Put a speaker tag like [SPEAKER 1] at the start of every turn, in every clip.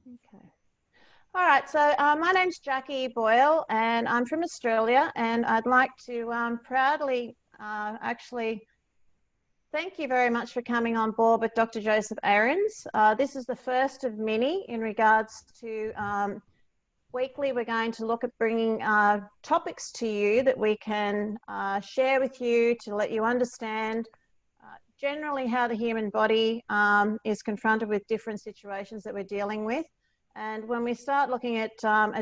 [SPEAKER 1] Okay. All right, so my name's Jackie Boyle, and I'm from Australia, and I'd like to proudly actually thank you very much for coming on board with Dr. Joseph Ahrens. This is the first of many in regards to weekly. We're going to look at bringing topics to you that we can share with you to let you understand generally how the human body is confronted with different situations that we're dealing with. And when we start looking at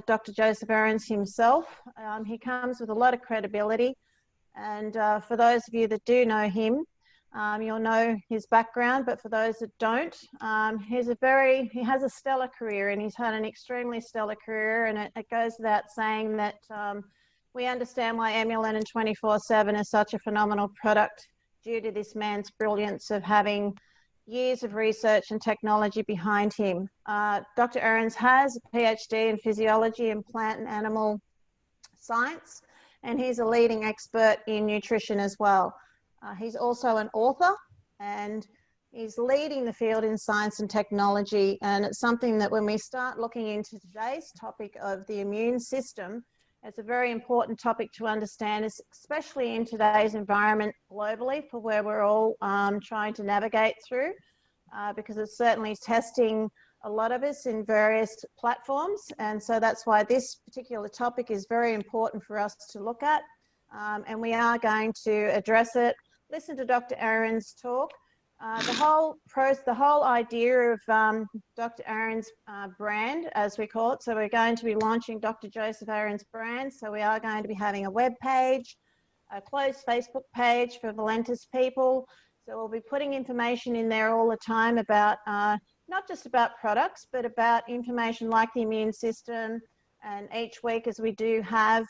[SPEAKER 1] Dr. Joseph Ahrens himself, he comes with a lot of credibility. And for those of you that do know him, you'll know his background, but for those that don't, he has a stellar career, and he's had an extremely stellar career. And it goes without saying that we understand why Emulin and 24/7 is such a phenomenal product due to this man's brilliance of having years of research and technology behind him. Dr. Ahrens has a PhD in physiology and plant and animal science, and he's a leading expert in nutrition as well. He's also an author, and he's leading the field in science and technology. And it's something that when we start looking into today's topic of the immune system, it's a very important topic to understand, especially in today's environment globally, for where we're all trying to navigate through, because it's certainly testing a lot of us in various platforms. And so that's why this particular topic is very important for us to look at. And we are going to address it, listen to Dr. Ahrens talk. The whole idea of Dr. Ahrens' brand, as we call it. So we're going to be launching Dr. Joseph Ahrens' brand. So we are going to be having a web page, a closed Facebook page for Valentis people. So we'll be putting information in there all the time about not just about products, but about information like the immune system. And each week, as we do have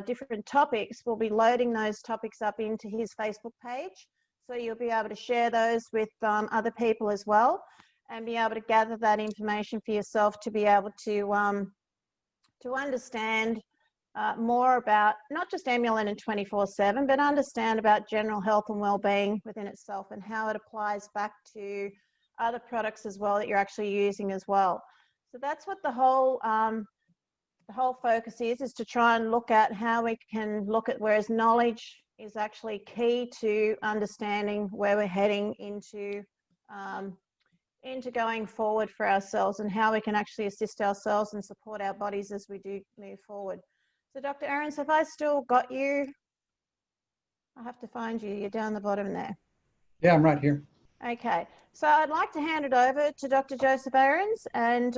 [SPEAKER 1] different topics, we'll be loading those topics up into his Facebook page. So you'll be able to share those with other people as well, and be able to gather that information for yourself to be able to understand more about not just Emulin and 24/7, but understand about general health and well-being within itself, and how it applies back to other products as well that you're actually using as well. So that's what the whole focus is to try and look at how we can look at, whereas knowledge is actually key to understanding where we're heading into going forward for ourselves, and how we can actually assist ourselves and support our bodies as we do move forward. So Dr. Ahrens, have I still got you? I have to find you. You're down the bottom there.
[SPEAKER 2] Yeah, I'm right here.
[SPEAKER 1] Okay, so I'd like to hand it over to Dr. Joseph Ahrens and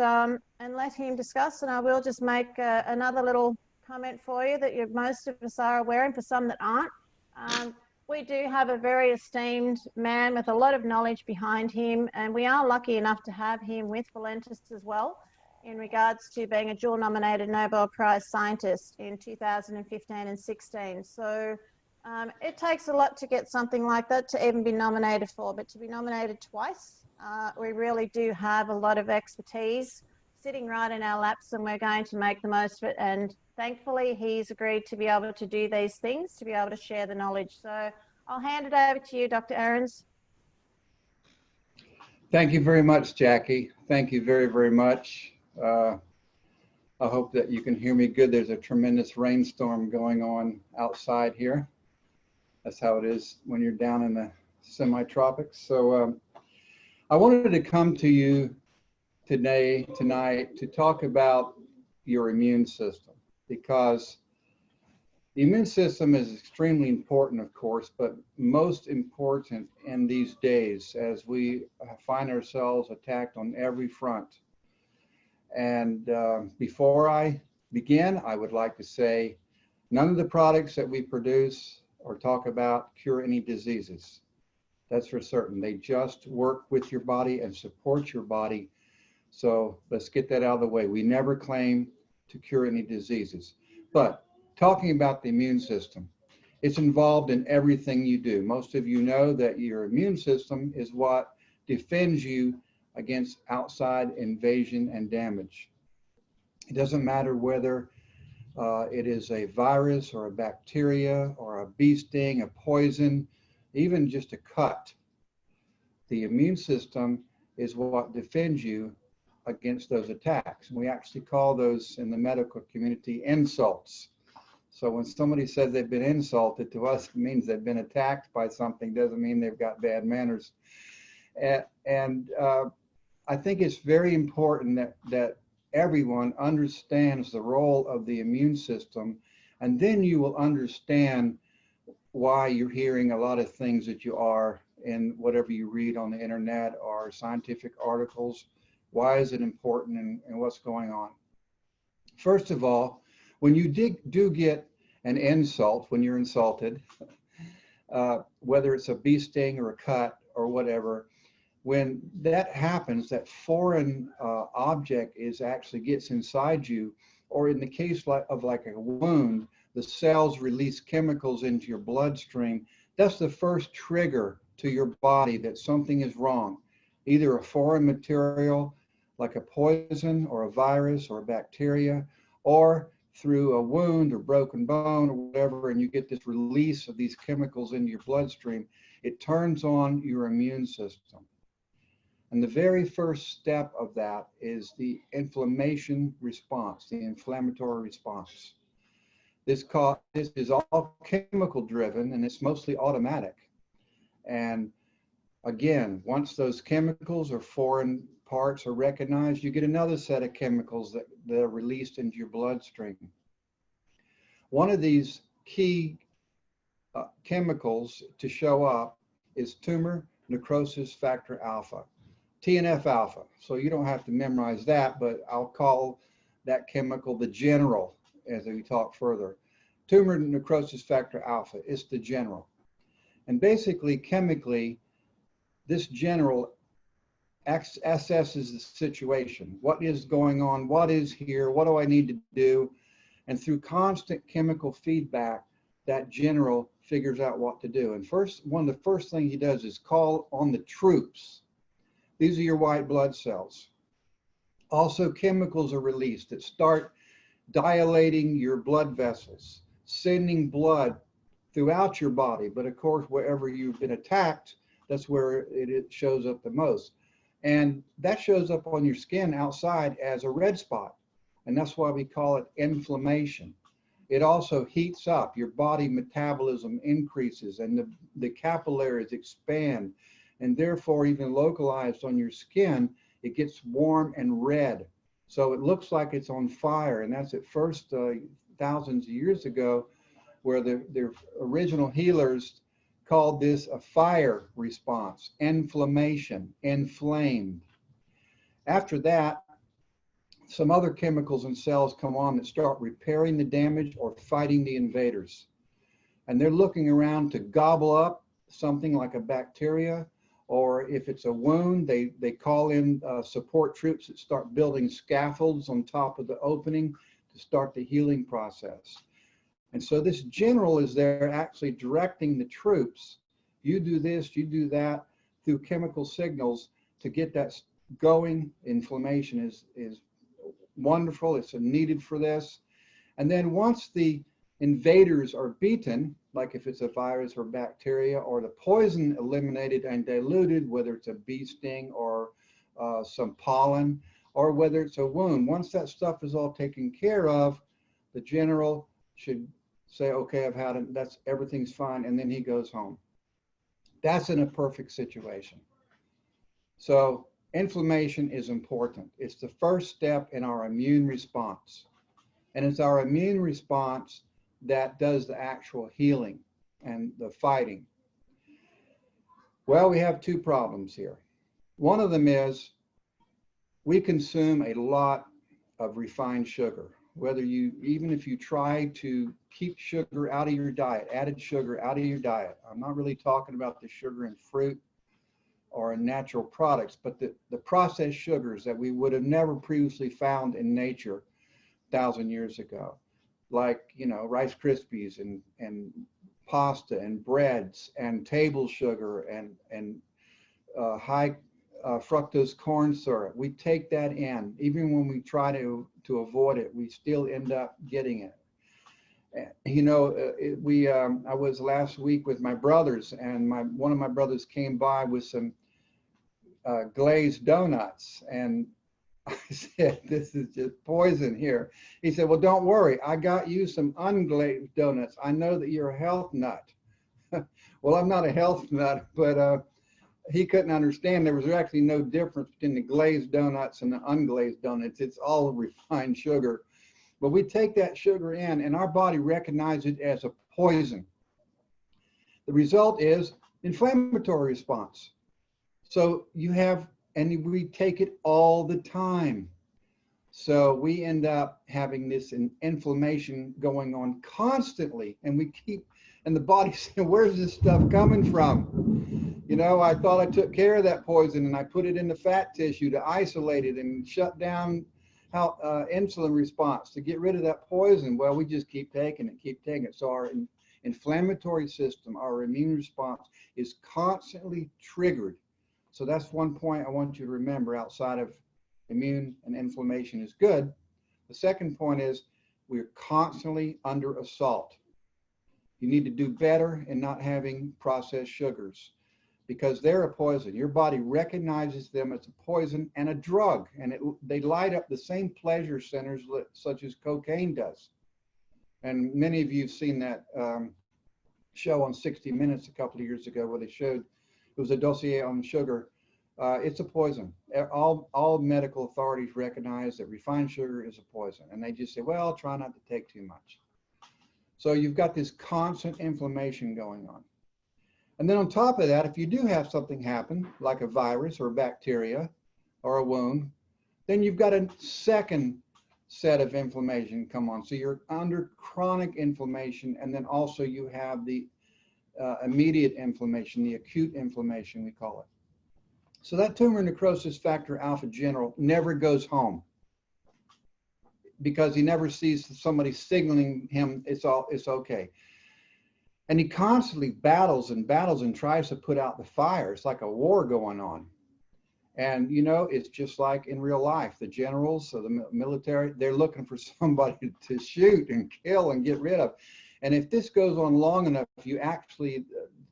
[SPEAKER 1] let him discuss, and I will just make another little comment for you that most of us are aware, and for some that aren't. We do have a very esteemed man with a lot of knowledge behind him, and we are lucky enough to have him with Valentis as well, in regards to being a dual nominated Nobel Prize scientist in 2015 and 16. So it takes a lot to get something like that to even be nominated for, but to be nominated twice, we really do have a lot of expertise sitting right in our laps, and we're going to make the most of it. And thankfully, he's agreed to be able to do these things, to be able to share the knowledge. So I'll hand it over to you, Dr. Ahrens.
[SPEAKER 2] Thank you very much, Jackie. Thank you very, very much. I hope that you can hear me good. There's a tremendous rainstorm going on outside here. That's how it is when you're down in the semi-tropics. So I wanted to come to you tonight to talk about your immune system, because the immune system is extremely important, of course, but most important in these days as we find ourselves attacked on every front. And before I begin, I would like to say none of the products that we produce or talk about cure any diseases. That's for certain. They just work with your body and support your body. So let's get that out of the way. We never claim to cure any diseases. But talking about the immune system, it's involved in everything you do. Most of you know that your immune system is what defends you against outside invasion and damage. It doesn't matter whether it is a virus or a bacteria or a bee sting, a poison, even just a cut. The immune system is what defends you against those attacks. And we actually call those in the medical community insults. So when somebody says they've been insulted, to us, it means they've been attacked by something, doesn't mean they've got bad manners. And I think it's very important that everyone understands the role of the immune system, and then you will understand why you're hearing a lot of things that you are in whatever you read on the internet or scientific articles. Why is it important, and what's going on? First of all, when you do get an insult, when you're insulted, whether it's a bee sting or a cut or whatever, when that happens, that foreign object actually gets inside you, or in the case of like a wound, the cells release chemicals into your bloodstream. That's the first trigger to your body that something is wrong, either a foreign material like a poison or a virus or a bacteria, or through a wound or broken bone or whatever, and you get this release of these chemicals into your bloodstream. It turns on your immune system. And the very first step of that is the inflammation response, the inflammatory response. This is all chemical driven, and it's mostly automatic. And again, once those chemicals or foreign parts are recognized, you get another set of chemicals that are released into your bloodstream. One of these key chemicals to show up is tumor necrosis factor alpha, TNF alpha. So you don't have to memorize that, but I'll call that chemical the general as we talk further. Tumor necrosis factor alpha is the general. And basically, chemically, this general assesses the situation. What is going on? What is here? What do I need to do? And through constant chemical feedback, that general figures out what to do. And one of the first things he does is call on the troops. These are your white blood cells. Also, chemicals are released that start dilating your blood vessels, sending blood throughout your body. But of course, wherever you've been attacked, that's where it shows up the most. And that shows up on your skin outside as a red spot. And that's why we call it inflammation. It also heats up. Your body metabolism increases, and the capillaries expand. And therefore, even localized on your skin, it gets warm and red. So it looks like it's on fire. And that's at first, thousands of years ago, where the original healers called this a fire response, inflammation, inflamed. After that, some other chemicals and cells come on that start repairing the damage or fighting the invaders. And they're looking around to gobble up something like a bacteria, or if it's a wound, they call in support troops that start building scaffolds on top of the opening to start the healing process. And so this general is there actually directing the troops. You do this, you do that, through chemical signals to get that going. Inflammation is wonderful. It's needed for this. And then once the invaders are beaten, like if it's a virus or bacteria, or the poison eliminated and diluted, whether it's a bee sting or some pollen, or whether it's a wound, once that stuff is all taken care of, the general should say, okay, I've had it, everything's fine, and then he goes home. That's in a perfect situation. So inflammation is important. It's the first step in our immune response. And it's our immune response that does the actual healing and the fighting. Well, we have two problems here. One of them is we consume a lot of refined sugar. Even if you try to keep sugar out of your diet, added sugar out of your diet. I'm not really talking about the sugar in fruit or in natural products, but the processed sugars that we would have never previously found in nature 1,000 years ago, like, Rice Krispies and pasta and breads and table sugar and high fructose corn syrup. We take that in. Even when we try to avoid it, we still end up getting it. I was last week with my brothers, and one of my brothers came by with some glazed donuts, and I said, this is just poison here. He said, well, don't worry. I got you some unglazed donuts. I know that you're a health nut. Well, I'm not a health nut, but he couldn't understand there was actually no difference between the glazed donuts and the unglazed donuts. It's all refined sugar. But we take that sugar in and our body recognizes it as a poison. The result is inflammatory response. So you have, and we take it all the time. So we end up having this inflammation going on constantly, and we keep, and the body's saying, where's this stuff coming from? You know, I thought I took care of that poison and I put it in the fat tissue to isolate it and shut down how insulin response to get rid of that poison. Well, we just keep taking it. So our inflammatory system, our immune response is constantly triggered. So that's one point I want you to remember outside of immune and inflammation is good. The second point is we're constantly under assault. You need to do better in not having processed sugars because they're a poison. Your body recognizes them as a poison and a drug, and they light up the same pleasure centers such as cocaine does. And many of you have seen that show on 60 Minutes a couple of years ago where they showed, it was a dossier on sugar. It's a poison. All medical authorities recognize that refined sugar is a poison, and they just say, well, try not to take too much. So you've got this constant inflammation going on. And then on top of that, if you do have something happen, like a virus or a bacteria or a wound, then you've got a second set of inflammation come on. So you're under chronic inflammation, and then also you have the immediate inflammation, the acute inflammation, we call it. So that tumor necrosis factor alpha general never goes home because he never sees somebody signaling him it's okay. And he constantly battles and tries to put out the fire. It's like a war going on. And, you know, it's just like in real life. The generals or the military, they're looking for somebody to shoot and kill and get rid of. And if this goes on long enough, you actually,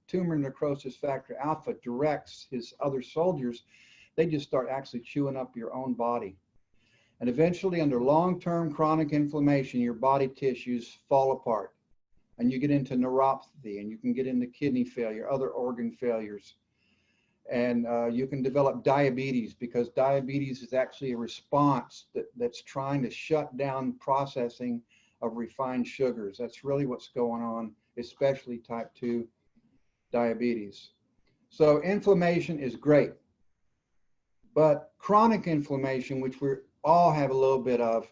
[SPEAKER 2] tumor necrosis factor alpha directs his other soldiers, they just start actually chewing up your own body. And eventually, under long-term chronic inflammation, your body tissues fall apart. And you get into neuropathy, and you can get into kidney failure, other organ failures. And you can develop diabetes because diabetes is actually a response that's trying to shut down processing of refined sugars. That's really what's going on, especially type 2 diabetes. So inflammation is great, but chronic inflammation, which we all have a little bit of,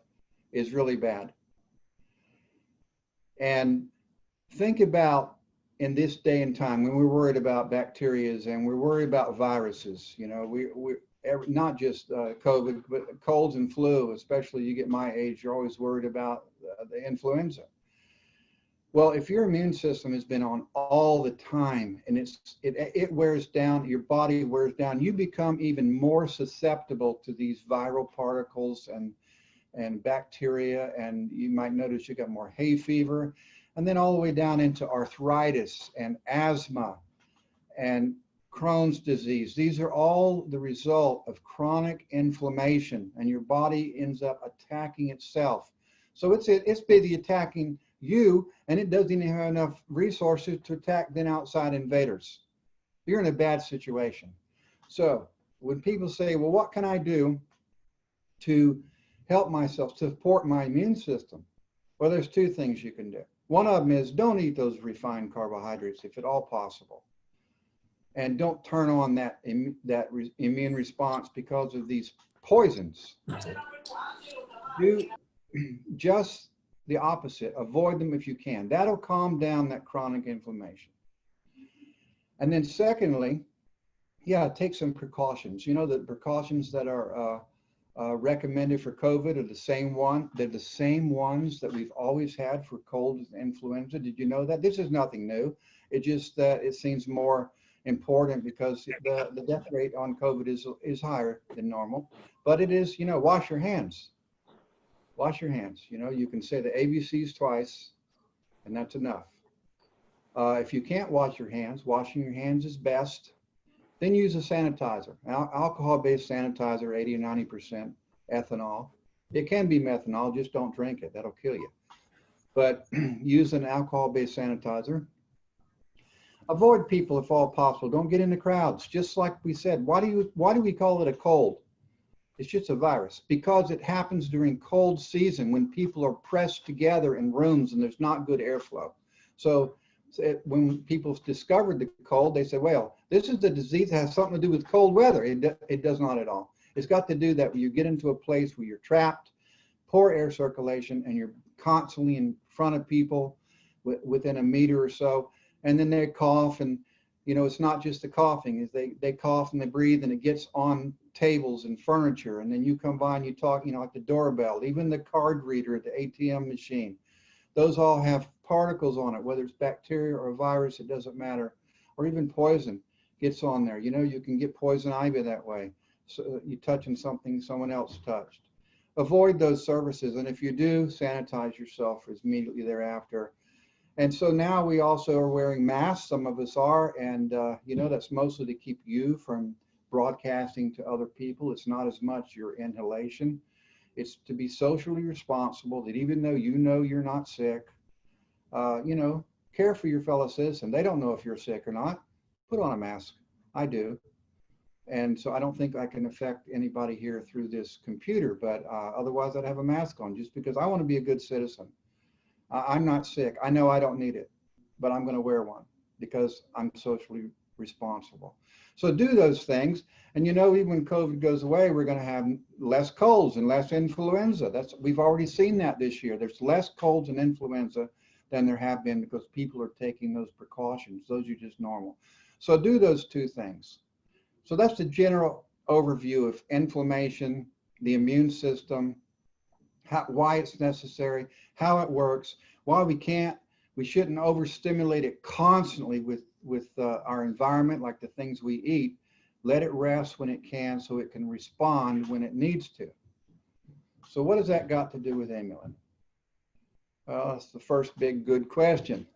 [SPEAKER 2] is really bad. And think about in this day and time when we're worried about bacteria and we're worried about viruses, you know, not just COVID, but colds and flu, especially you get my age, you're always worried about the influenza. Well, if your immune system has been on all the time and it wears down, your body wears down, you become even more susceptible to these viral particles and bacteria, and you might notice you got more hay fever, and then all the way down into arthritis and asthma and Crohn's disease. These are all the result of chronic inflammation, and your body ends up attacking itself. So it's busy attacking you, and it doesn't even have enough resources to attack then outside invaders. You're in a bad situation. So when people say, well, what can I do to help myself, to support my immune system? Well, there's two things you can do. One of them is don't eat those refined carbohydrates if at all possible. And don't turn on that immune response because of these poisons. Do just the opposite. Avoid them if you can. That'll calm down that chronic inflammation. And then secondly, yeah, take some precautions. You know, the precautions that are recommended for COVID are the same one. They're the same ones that we've always had for cold and influenza. Did you know that? This is nothing new. It just that it seems more important because the death rate on COVID is higher than normal. But it is, you know, wash your hands. Wash your hands. You know, you can say the ABCs twice, and that's enough. If you can't wash your hands, washing your hands is best. Then use a sanitizer. Alcohol-based sanitizer, 80 or 90%. ethanol. It can be methanol, just don't drink it. That'll kill you. But use an alcohol-based sanitizer. Avoid people if all possible. Don't get in the crowds. Just like we said, why do we call it a cold? It's just a virus because it happens during cold season when people are pressed together in rooms and there's not good airflow. So when people discovered the cold, they said, well, this is the disease that has something to do with cold weather. It does not at all. It's got to do that when you get into a place where you're trapped, poor air circulation, and you're constantly in front of people within a meter or so, and then they cough, and it's not just the coughing, is they cough and they breathe and it gets on tables and furniture, and then you come by and you talk, like the doorbell, even the card reader at the ATM machine. Those all have particles on it, whether it's bacteria or a virus, it doesn't matter, or even poison gets on there. You can get poison ivy that way. So you touching something someone else touched. Avoid those surfaces, and if you do, sanitize yourself immediately thereafter. And so now we also are wearing masks, some of us are, and that's mostly to keep you from broadcasting to other people. It's not as much your inhalation. It's to be socially responsible, that even though you're not sick, care for your fellow citizen. They don't know if you're sick or not. Put on a mask. I do. And so I don't think I can affect anybody here through this computer, but otherwise I'd have a mask on just because I want to be a good citizen. I'm not sick. I know I don't need it, but I'm going to wear one because I'm socially responsible. So do those things. And even when COVID goes away, we're going to have less colds and less influenza. We've already seen that this year. There's less colds and influenza than there have been because people are taking those precautions. Those are just normal. So do those two things. So that's the general overview of inflammation, the immune system, why it's necessary, how it works, why we shouldn't overstimulate it constantly with our environment, like the things we eat. Let it rest when it can so it can respond when it needs to. So what has that got to do with Amulin? Well, that's the first big good question.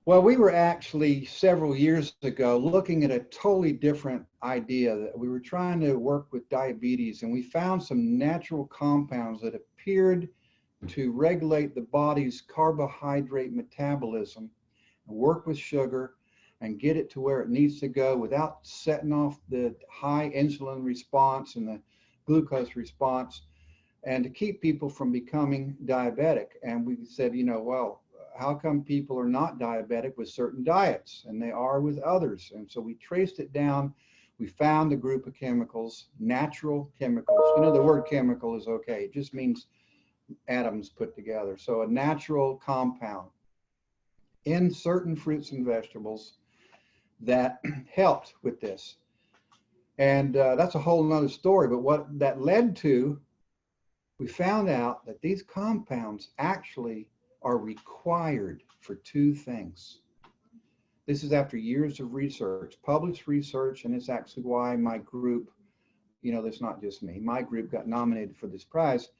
[SPEAKER 2] Well, we were actually several years ago looking at a totally different idea. That we were trying to work with diabetes, and we found some natural compounds that appeared to regulate the body's carbohydrate metabolism and work with sugar and get it to where it needs to go without setting off the high insulin response and the glucose response, and to keep people from becoming diabetic. And we said, well, how come people are not diabetic with certain diets and they are with others? And so we traced it down. We found a group of chemicals, natural chemicals. The word chemical is okay. It just means atoms put together. So a natural compound in certain fruits and vegetables that helped with this. And that's a whole nother story. But what that led to, we found out that these compounds actually are required for two things. This is after years of research, published research, and it's actually why my group, that's not just me, my group got nominated for this prize,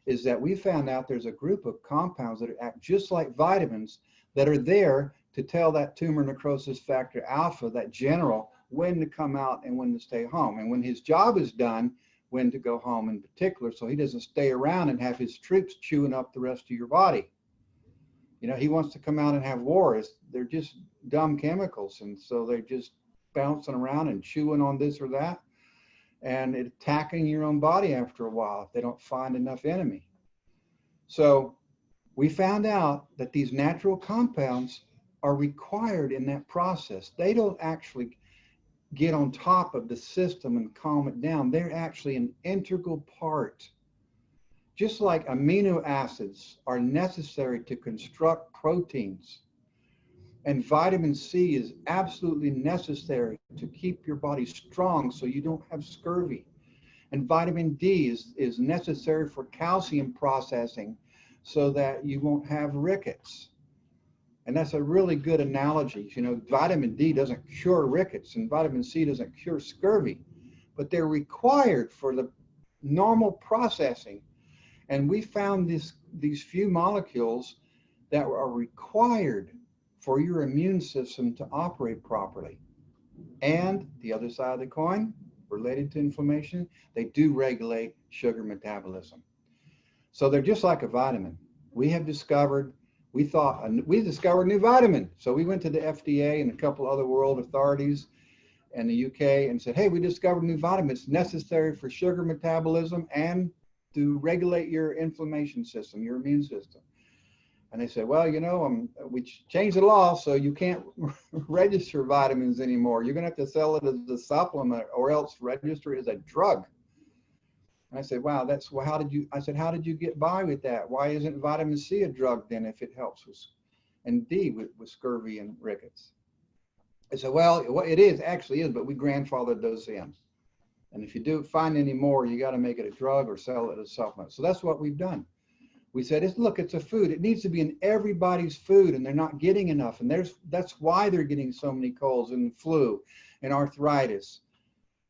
[SPEAKER 2] is that we found out there's a group of compounds that act just like vitamins that are there to tell that tumor necrosis factor alpha, that general, when to come out and when to stay home. And when his job is done, when to go home in particular, so he doesn't stay around and have his troops chewing up the rest of your body. He wants to come out and have wars. They're just dumb chemicals. And so they're just bouncing around and chewing on this or that and attacking your own body after a while if they don't find enough enemy. So we found out that these natural compounds are required in that process. They don't actually get on top of the system and calm it down. They're actually an integral part. Just like amino acids are necessary to construct proteins, and vitamin C is absolutely necessary to keep your body strong so you don't have scurvy. And vitamin D is necessary for calcium processing so that you won't have rickets. And that's a really good analogy. Vitamin D doesn't cure rickets and vitamin C doesn't cure scurvy, but they're required for the normal processing. And we found these few molecules that are required for your immune system to operate properly. And the other side of the coin, related to inflammation, they do regulate sugar metabolism. So they're just like a vitamin. We discovered a new vitamin. So we went to the FDA and a couple other world authorities in the UK and said, hey, we discovered a new vitamin. It's necessary for sugar metabolism and to regulate your inflammation system, your immune system. And they said, well, you know, we changed the law, so you can't register vitamins anymore. You're going to have to sell it as a supplement or else register it as a drug. And I said, wow, how did you get by with that? Why isn't vitamin C a drug then if it helps with, and D with scurvy and rickets? I said, well, it actually is, but we grandfathered those in. And if you find any more, you got to make it a drug or sell it as a supplement. So that's what we've done. We said, look, it's a food. It needs to be in everybody's food, and they're not getting enough. And that's why they're getting so many colds and flu and arthritis.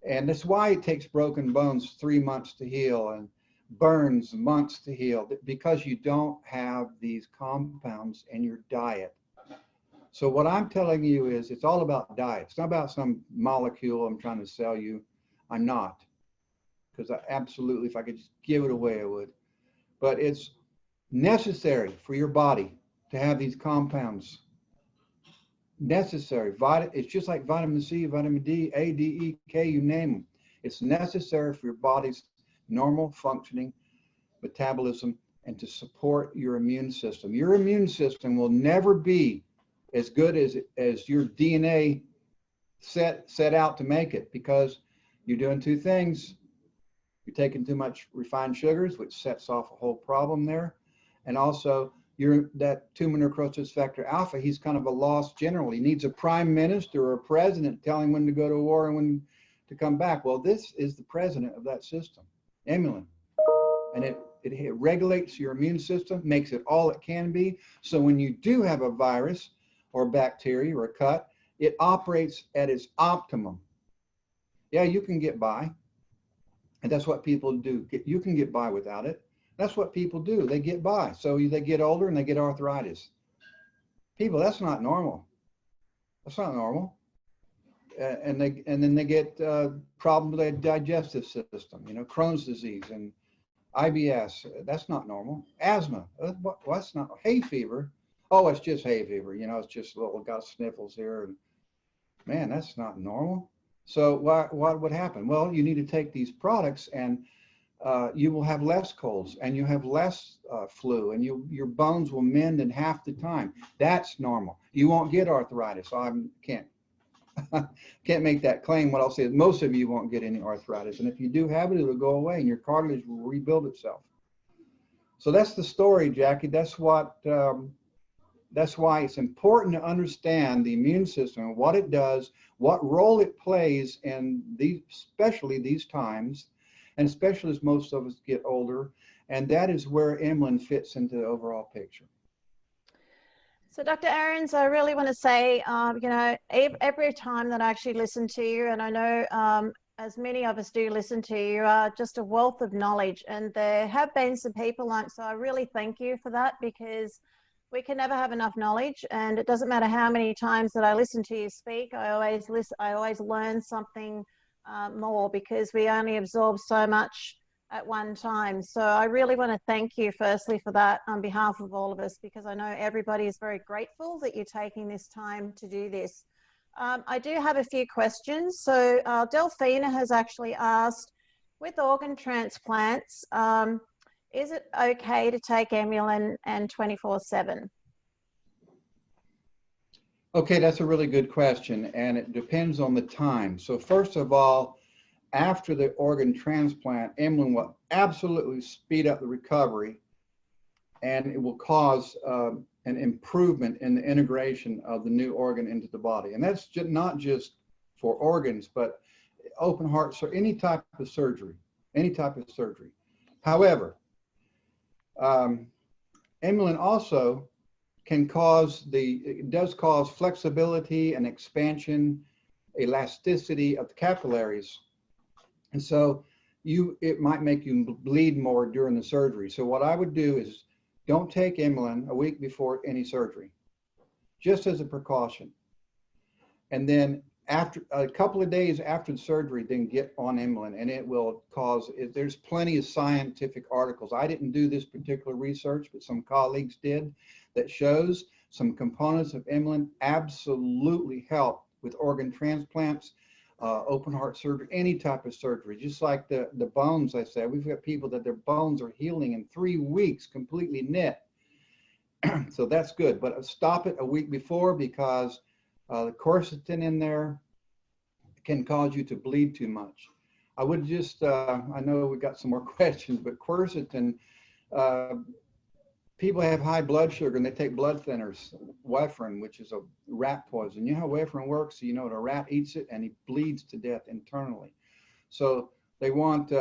[SPEAKER 2] And that's why it takes broken bones 3 months to heal and burns months to heal, because you don't have these compounds in your diet. So what I'm telling you is it's all about diet. It's not about some molecule I'm trying to sell you. I'm not, because absolutely, if I could just give it away, I would. But it's necessary for your body to have these compounds. Necessary. It's just like vitamin C, vitamin D, A, D, E, K, you name them. It's necessary for your body's normal functioning metabolism and to support your immune system. Your immune system will never be as good as your DNA set out to make it, because you're doing two things. You're taking too much refined sugars, which sets off a whole problem there. And also, that tumor necrosis factor alpha, he's kind of a lost general. He needs a prime minister or a president telling him when to go to war and when to come back. Well, this is the president of that system, Emulin. And it regulates your immune system, makes it all it can be. So when you do have a virus or bacteria or a cut, it operates at its optimum. Yeah, you can get by. And that's what people do. You can get by without it. That's what people do. They get by. So they get older and they get arthritis. People, that's not normal. That's not normal. And then they get problems with their digestive system, Crohn's disease and IBS. That's not normal. Asthma. That's not. Hay fever. Oh, it's just hay fever. It's just got sniffles here. And man, that's not normal. So what would happen? Well, you need to take these products and you will have less colds and you have less flu, and your bones will mend in half the time. That's normal. You won't get arthritis. So I can't make that claim. What I'll say is most of you won't get any arthritis. And if you do have it, it'll go away and your cartilage will rebuild itself. So that's the story, Jackie. That's why it's important to understand the immune system and what it does, what role it plays in especially these times, and especially as most of us get older. And that is where Emulin fits into the overall picture.
[SPEAKER 1] So Dr. Ahrens, I really want to say, every time that I actually listen to you, and I know as many of us do listen to you, you are just a wealth of knowledge. And there have been some people so I really thank you for that, because we can never have enough knowledge, and it doesn't matter how many times that I listen to you speak. I always learn something more, because we only absorb so much at one time. So I really want to thank you firstly for that on behalf of all of us, because I know everybody is very grateful that you're taking this time to do this. I do have a few questions. So Delphina has actually asked, with organ transplants, is it okay to take Emulin and 24/7?
[SPEAKER 2] Okay, that's a really good question, and it depends on the time. So first of all, after the organ transplant, Emulin will absolutely speed up the recovery, and it will cause an improvement in the integration of the new organ into the body. And that's not just for organs, but open heart, so any type of surgery, However, Emulin also it does cause flexibility and expansion, elasticity of the capillaries. And so it might make you bleed more during the surgery. So what I would do is don't take Emulin a week before any surgery, just as a precaution. And then after a couple of days after the surgery, then get on inulin, and it will cause, there's plenty of scientific articles. I didn't do this particular research, but some colleagues did, that shows some components of inulin absolutely help with organ transplants, open heart surgery, any type of surgery. Just like the bones, I said, we've got people that their bones are healing in 3 weeks, completely knit. So that's good, but stop it a week before, because the quercetin in there can cause you to bleed too much. I would just, I know we got some more questions, but quercetin, people have high blood sugar and they take blood thinners, warfarin, which is a rat poison. You know how warfarin works? You know, the rat eats it and he bleeds to death internally. So they want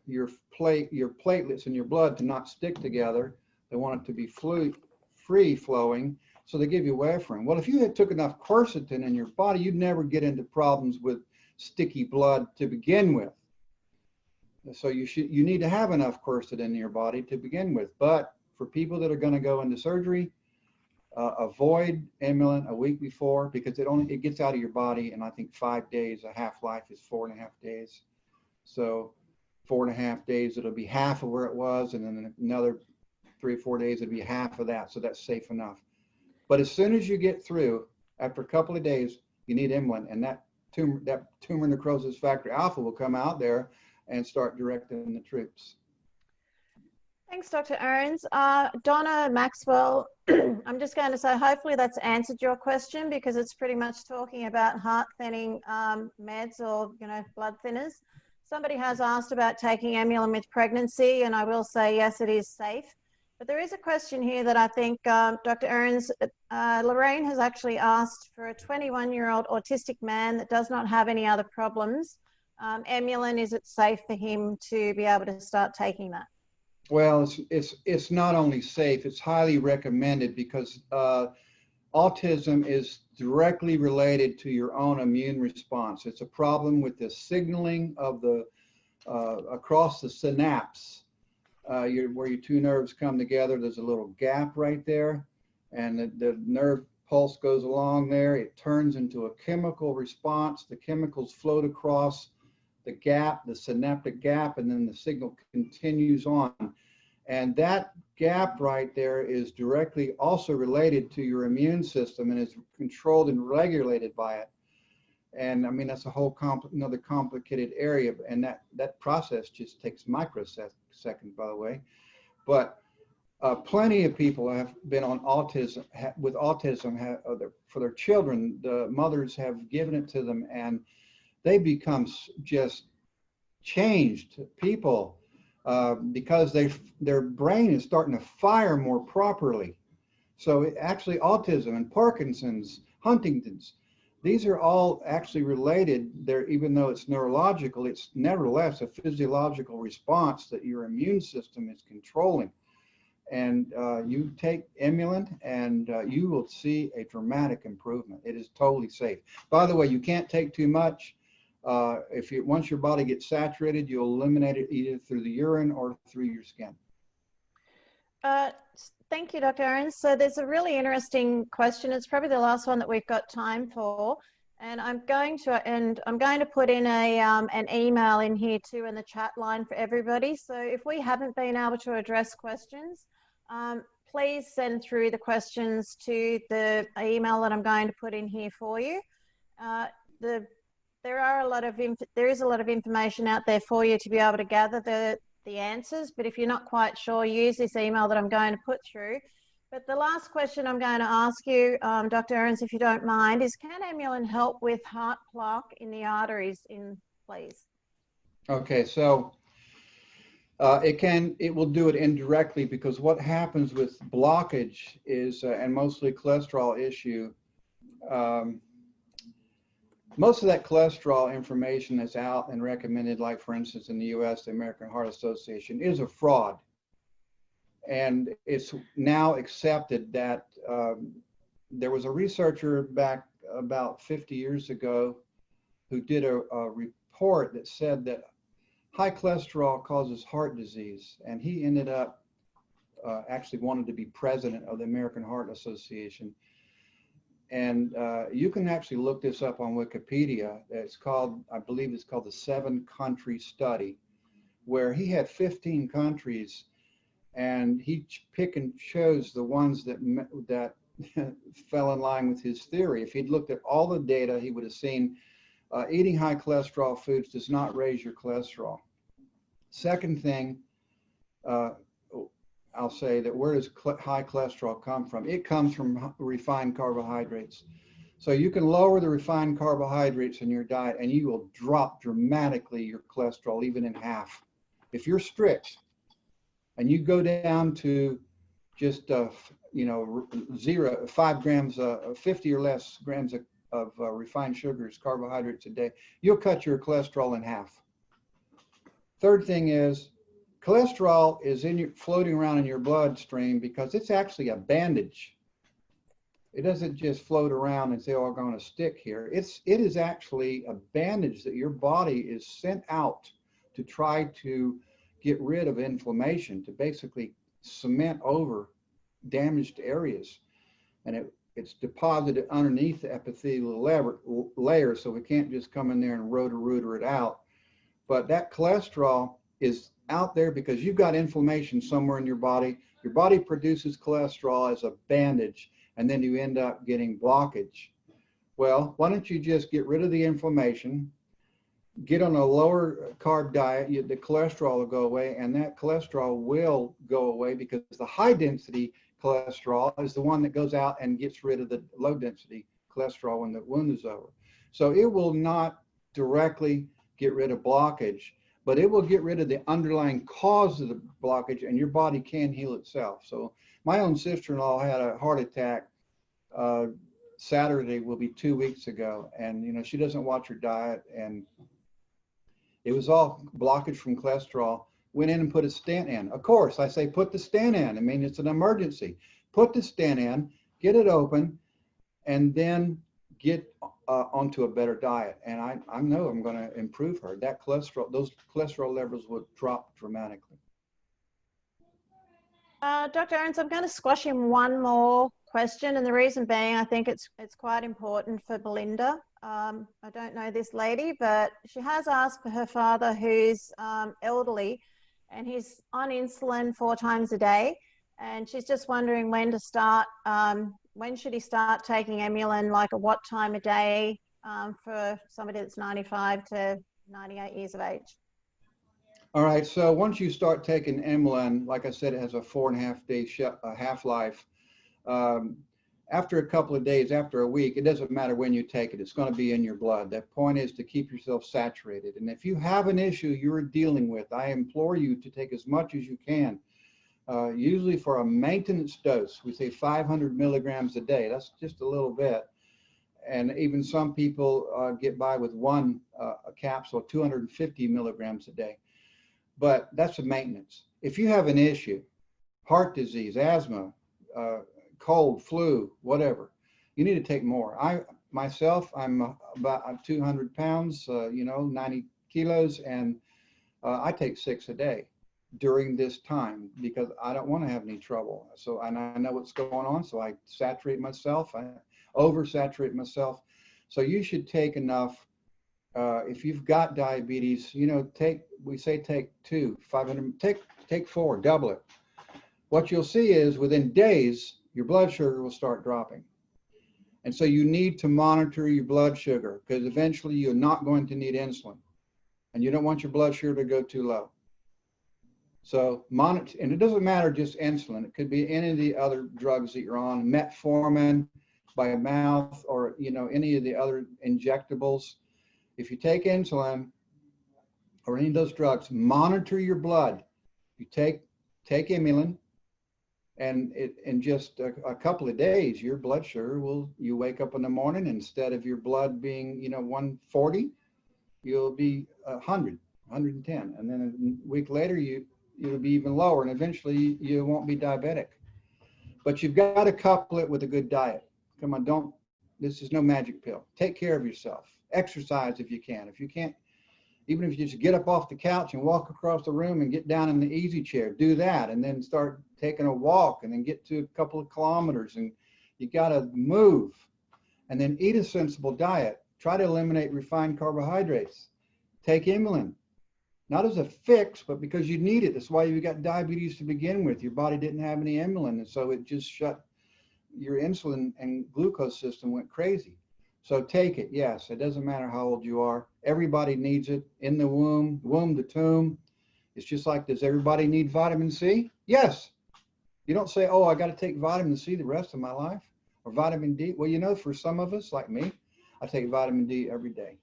[SPEAKER 2] your platelets in your blood to not stick together. They want it to be free flowing. So they give you warfarin. Well, if you had took enough quercetin in your body, you'd never get into problems with sticky blood to begin with. So you need to have enough quercetin in your body to begin with. But for people that are going to go into surgery, avoid inulin a week before, because it gets out of your body in, I think, 5 days. A half-life is 4.5 days. So 4.5 days, it'll be half of where it was, and then another 3 or 4 days, it'll be half of that. So that's safe enough. But as soon as you get through, after a couple of days, you need inulin, and that tumor necrosis factor alpha will come out there and start directing the troops.
[SPEAKER 1] Thanks, Dr. Ahrens. Donna Maxwell, I'm just going to say, hopefully that's answered your question, because it's pretty much talking about heart thinning meds, or, you know, blood thinners. Somebody has asked about taking amulin with pregnancy, and I will say, yes, it is safe. But there is a question here that I think Dr. Ahrens, Lorraine has actually asked for a 21-year-old autistic man that does not have any other problems. Amulin, is it safe for him to be able to start taking that?
[SPEAKER 2] Well, it's not only safe, it's highly recommended, because autism is directly related to your own immune response. It's a problem with the signaling of the across the synapse, where your two nerves come together. There's a little gap right there, and the nerve pulse goes along there. It turns into a chemical response. The chemicals float across the gap, the synaptic gap, and then the signal continues on. And that gap right there is directly also related to your immune system and is controlled and regulated by it. And I mean, that's a whole another complicated area, and that process just takes microseconds, by the way. But plenty of people have been on autism, with autism, for their children. The mothers have given it to them, and they become just changed people, because their brain is starting to fire more properly. So actually, autism and Parkinson's, Huntington's, these are all actually related there. Even though it's neurological, it's nevertheless a physiological response that your immune system is controlling. And you take inulin, and you will see a dramatic improvement. It is totally safe. By the way, you can't take too much. Once your body gets saturated, you'll eliminate it either through the urine or through your skin.
[SPEAKER 1] Thank you, Dr. Ahrens. So there's a really interesting question. It's probably the last one that we've got time for, and I'm going to put in an email in here too, in the chat line for everybody. So if we haven't been able to address questions, please send through the questions to the email that I'm going to put in here for you. There is a lot of information out there for you to be able to gather the answers, but if you're not quite sure, use this email that I'm going to put through. But the last question I'm going to ask you, Dr. Ahrens, if you don't mind, is can amulin help with heart plaque in the arteries, please? Okay,
[SPEAKER 2] so it will do it indirectly, because what happens with blockage is, and mostly cholesterol issue, most of that cholesterol information that's out and recommended, like for instance in the US, the American Heart Association, is a fraud. And it's now accepted that there was a researcher back about 50 years ago who did a report that said that high cholesterol causes heart disease. And he ended up actually wanted to be president of the American Heart Association. And you can actually look this up on Wikipedia. It's called, I believe it's called the 7-Country Study, where he had 15 countries, and he pick and chose the ones that fell in line with his theory. If he'd looked at all the data, he would have seen eating high cholesterol foods does not raise your cholesterol. Second thing, I'll say that where does high cholesterol come from? It comes from refined carbohydrates. So you can lower the refined carbohydrates in your diet and you will drop dramatically your cholesterol, even in half. If you're strict and you go down to just, 5 grams, 50 or less grams of refined sugars, carbohydrates a day, you'll cut your cholesterol in half. Third thing is, cholesterol is floating around in your bloodstream because it's actually a bandage. It doesn't just float around and say, oh, I'm going to stick here. It is actually a bandage that your body is sent out to try to get rid of inflammation, to basically cement over damaged areas. And it's deposited underneath the epithelial layer, so we can't just come in there and rotor it out. But that cholesterol is out there because you've got inflammation somewhere in your body. Your body produces cholesterol as a bandage, and then you end up getting blockage. Well, why don't you just get rid of the inflammation, get on a lower carb diet, the cholesterol will go away, and that cholesterol will go away because the high density cholesterol is the one that goes out and gets rid of the low density cholesterol when the wound is over. So it will not directly get rid of blockage, but it will get rid of the underlying cause of the blockage, and your body can heal itself. So my own sister-in-law had a heart attack. Saturday will be 2 weeks ago, and she doesn't watch her diet, and it was all blockage from cholesterol. Went in and put a stent in. Of course, I say put the stent in. I mean, it's an emergency. Put the stent in, get it open, and then get onto a better diet. And I know I'm going to improve her. That cholesterol, those cholesterol levels will drop dramatically.
[SPEAKER 1] Dr. Ahrens, I'm going to squash in one more question, and the reason being, I think it's quite important for Belinda. I don't know this lady, but she has asked for her father, who's elderly, and he's on insulin 4 times a day, and she's just wondering when to start. When should he start taking Emulin, like at what time a day for somebody that's 95 to 98 years of age?
[SPEAKER 2] All right, so once you start taking Emulin, like I said, it has a 4.5-day half-life. After a couple of days, after a week, it doesn't matter when you take it, it's going to be in your blood. The point is to keep yourself saturated. And if you have an issue you're dealing with, I implore you to take as much as you can. Usually for a maintenance dose, we say 500 milligrams a day. That's just a little bit. And even some people get by with one capsule, 250 milligrams a day. But that's a maintenance. If you have an issue, heart disease, asthma, cold, flu, whatever, you need to take more. I'm about 200 pounds, 90 kilos, and I take 6 a day during this time because I don't want to have any trouble. So, and I know what's going on, so I saturate myself, I oversaturate myself. So you should take enough. If you've got diabetes, we say take 2, 500, take 4, double it. What you'll see is within days, your blood sugar will start dropping. And so you need to monitor your blood sugar because eventually you're not going to need insulin. And you don't want your blood sugar to go too low. So monitor, and it doesn't matter just insulin. It could be any of the other drugs that you're on, metformin by mouth, or any of the other injectables. If you take insulin or any of those drugs, monitor your blood. You take Emulin, and in just a couple of days, your blood sugar you wake up in the morning, instead of your blood being 140, you'll be 100, 110, and then a week later you'll be even lower, and eventually you won't be diabetic. But you've got to couple it with a good diet. Come on, this is no magic pill. Take care of yourself. Exercise if you can. If you can't, even if you just get up off the couch and walk across the room and get down in the easy chair, do that, and then start taking a walk, and then get to a couple of kilometers, and you got to move. And then eat a sensible diet. Try to eliminate refined carbohydrates. Take insulin, not as a fix, but because you need it. That's why you got diabetes to begin with. Your body didn't have any insulin, and so it just shut your insulin and glucose system went crazy. So take it. Yes, it doesn't matter how old you are. Everybody needs it in the womb, womb to tomb. It's just like, does everybody need vitamin C? Yes. You don't say, oh, I got to take vitamin C the rest of my life, or vitamin D. Well, you know, for some of us, like me, I take vitamin D every day.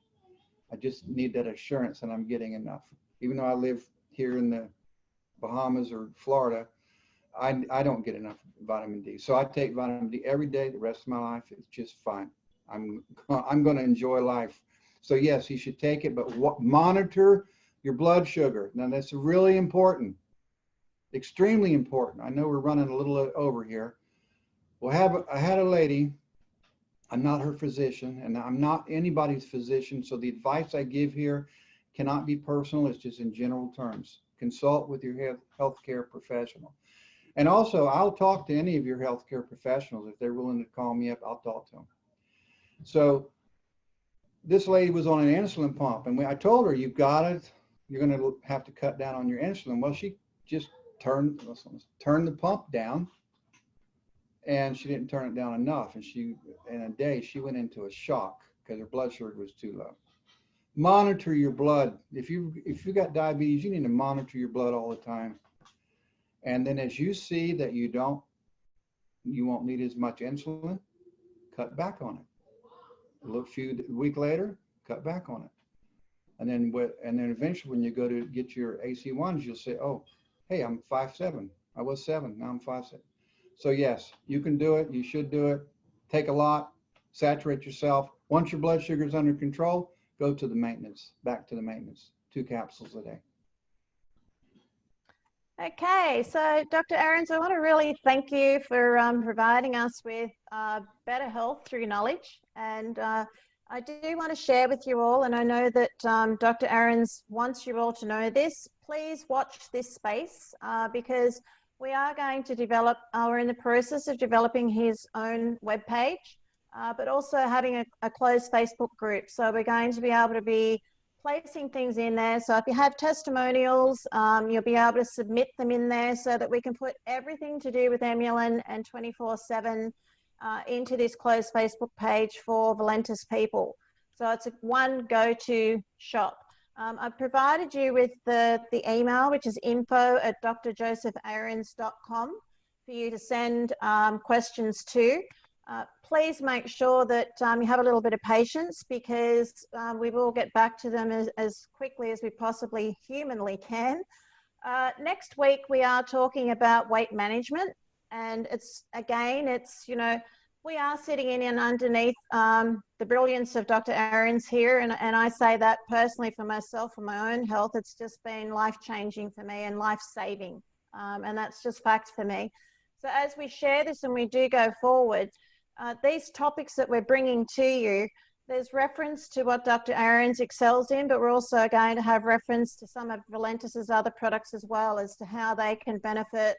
[SPEAKER 2] I just need that assurance that I'm getting enough. Even though I live here in the Bahamas or Florida, I don't get enough vitamin D. So I take vitamin D every day the rest of my life. It's just fine. I'm going to enjoy life. So yes, you should take it, but monitor your blood sugar. Now that's really important, extremely important. I know we're running a little over here. I had a lady, I'm not her physician, and I'm not anybody's physician, so the advice I give here cannot be personal. It's just in general terms. Consult with your healthcare professional. And also, I'll talk to any of your healthcare professionals. If they're willing to call me up, I'll talk to them. So this lady was on an insulin pump, and I told her, you're going to have to cut down on your insulin. Well, she just turned the pump down, and she didn't turn it down enough. And in a day, she went into a shock because her blood sugar was too low. Monitor your blood. If you got diabetes, you need to monitor your blood all the time. And then as you see that you won't need as much insulin, cut back on it. A week later, cut back on it. And then eventually when you go to get your AC1s, you'll say, oh, hey, I'm 5'7". I was 7, now I'm 5'7". So yes, you can do it. You should do it. Take a lot, saturate yourself. Once your blood sugar is under control, go to the maintenance, back to the maintenance, 2 capsules a day.
[SPEAKER 1] Okay, so Dr. Ahrens, I want to really thank you for providing us with better health through knowledge. And I do want to share with you all, and I know that Dr. Ahrens wants you all to know this. Please watch this space because we are going to develop, we're in the process of developing his own webpage, but also having a closed Facebook group. So we're going to be able to be placing things in there. So if you have testimonials, you'll be able to submit them in there so that we can put everything to do with Emulin and 24/7 into this closed Facebook page for Valentis people. So it's one go-to shop. I've provided you with the email, which is info@drjosephahrens.com for you to send questions to. Please make sure that you have a little bit of patience because we will get back to them as quickly as we possibly humanly can. Next week, we are talking about weight management. And you know, we are sitting in and underneath the brilliance of Dr. Ahrens here. And I say that personally for myself, for my own health, it's just been life-changing for me and life-saving. And that's just fact for me. So as we share this and we do go forward, these topics that we're bringing to you, there's reference to what Dr. Ahrens excels in, but we're also going to have reference to some of Valentis's other products as well as to how they can benefit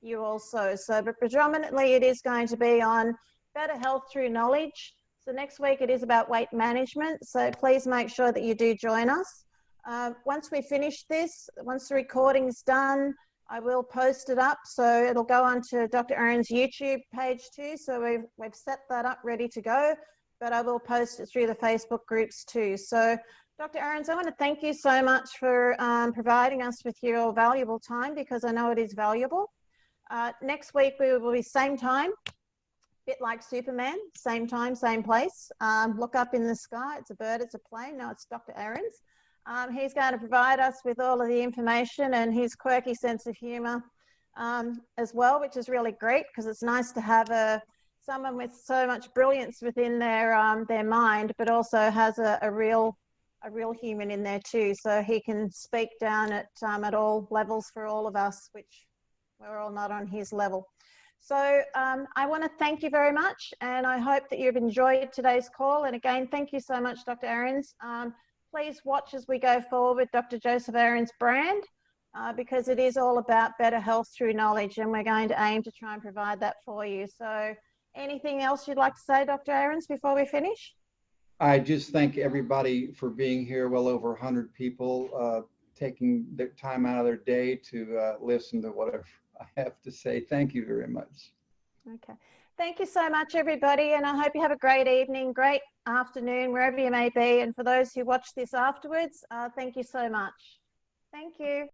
[SPEAKER 1] you also. So, but predominantly it is going to be on better health through knowledge. So next week it is about weight management. So please make sure that you do join us. Once we finish this, once the recording's done, I will post it up. So it'll go onto Dr. Ahrens' YouTube page too. So we've set that up ready to go, but I will post it through the Facebook groups too. So Dr. Ahrens, I want to thank you so much for providing us with your valuable time because I know it is valuable. Next week we will be same time, bit like Superman, same time, same place. Look up in the sky, it's a bird, it's a plane. No, it's Dr. Ahrens. He's going to provide us with all of the information and his quirky sense of humor as well, which is really great because it's nice to have someone with so much brilliance within their mind, but also has a real human in there too. So he can speak down at all levels for all of us, which we're all not on his level. So I want to thank you very much, and I hope that you've enjoyed today's call. And again, thank you so much, Dr. Ahrens. Please watch as we go forward with Dr. Joseph Ahrens' brand because it is all about better health through knowledge, and we're going to aim to try and provide that for you. So Anything else you'd like to say, Dr. Ahrens, before we finish?
[SPEAKER 2] I just thank everybody for being here. Well over 100 people taking their time out of their day to listen to whatever I have to say. Thank you very much.
[SPEAKER 1] Okay. Thank you so much, everybody. And I hope you have a great evening, great afternoon, wherever you may be. And for those who watch this afterwards, thank you so much. Thank you.